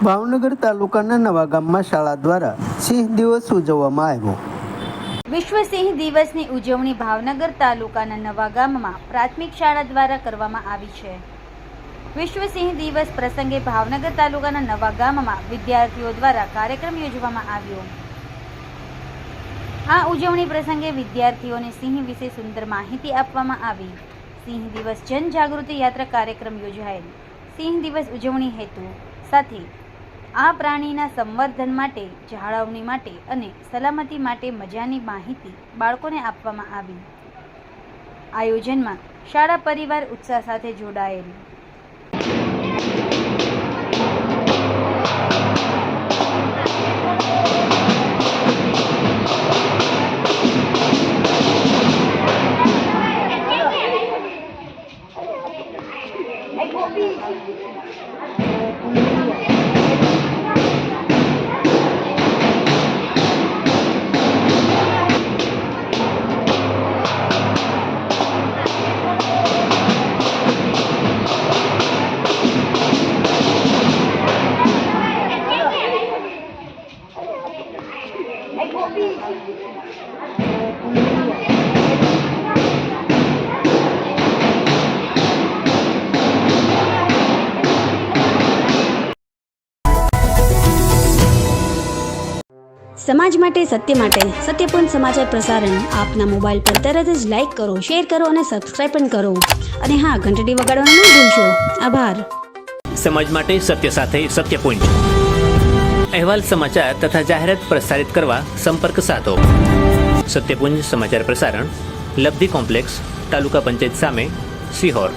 ભાવનગર તાલુકાના નવાગામમાં શાળા દ્વારા સિંહ દિવસ ઉજવવામાં આવ્યો। વિશ્વ સિંહ દિવસની ઉજવણી ભાવનગર તાલુકાના નવાગામમાં પ્રાથમિક શાળા દ્વારા કરવામાં આવી છે। વિશ્વ સિંહ દિવસ પ્રસંગે ભાવનગર તાલુકાના નવાગામમાં વિદ્યાર્થીઓ દ્વારા કાર્યક્રમ યોજવામાં આવ્યો। આ ઉજવણી પ્રસંગે વિદ્યાર્થીઓને સિંહ વિશે સુંદર માહિતી આપવામાં આવી। સિંહ દિવસ જનજાગૃતિ યાત્રા કાર્યક્રમ યોજાયેલ। સિંહ દિવસ ઉજવણી હેતુ સાથે આ પ્રાણીના સંવર્ધન માટે, જાળવણી માટે અને સલામતી માટે મજાની માહિતી બાળકોને આપવામાં આવી। આયોજનમાં શાળા પરિવાર ઉત્સાહ સાથે જોડાયેલ। સમાજ માટે, સત્ય માટે, સત્યપૂર્ણ સમાચાર પ્રસારણ આપના મોબાઈલ પર તરત જ લાઈક કરો, શેર કરો અને સબસ્ક્રાઈબ પણ કરો। અને હા, ઘંટડી વગાડવાનું ન ભૂલશો। આભાર। સમાજ માટે સત્ય સાથે સત્ય પોઈન્ટ અહેવાલ, સમાચાર તથા જાહેરાત પ્રસારિત કરવા સંપર્ક સાધો। સત્યપુંજ સમાચાર પ્રસારણ, લબ્ધિ કોમ્પ્લેક્સ, તાલુકા પંચાયત સામે, સિહોર।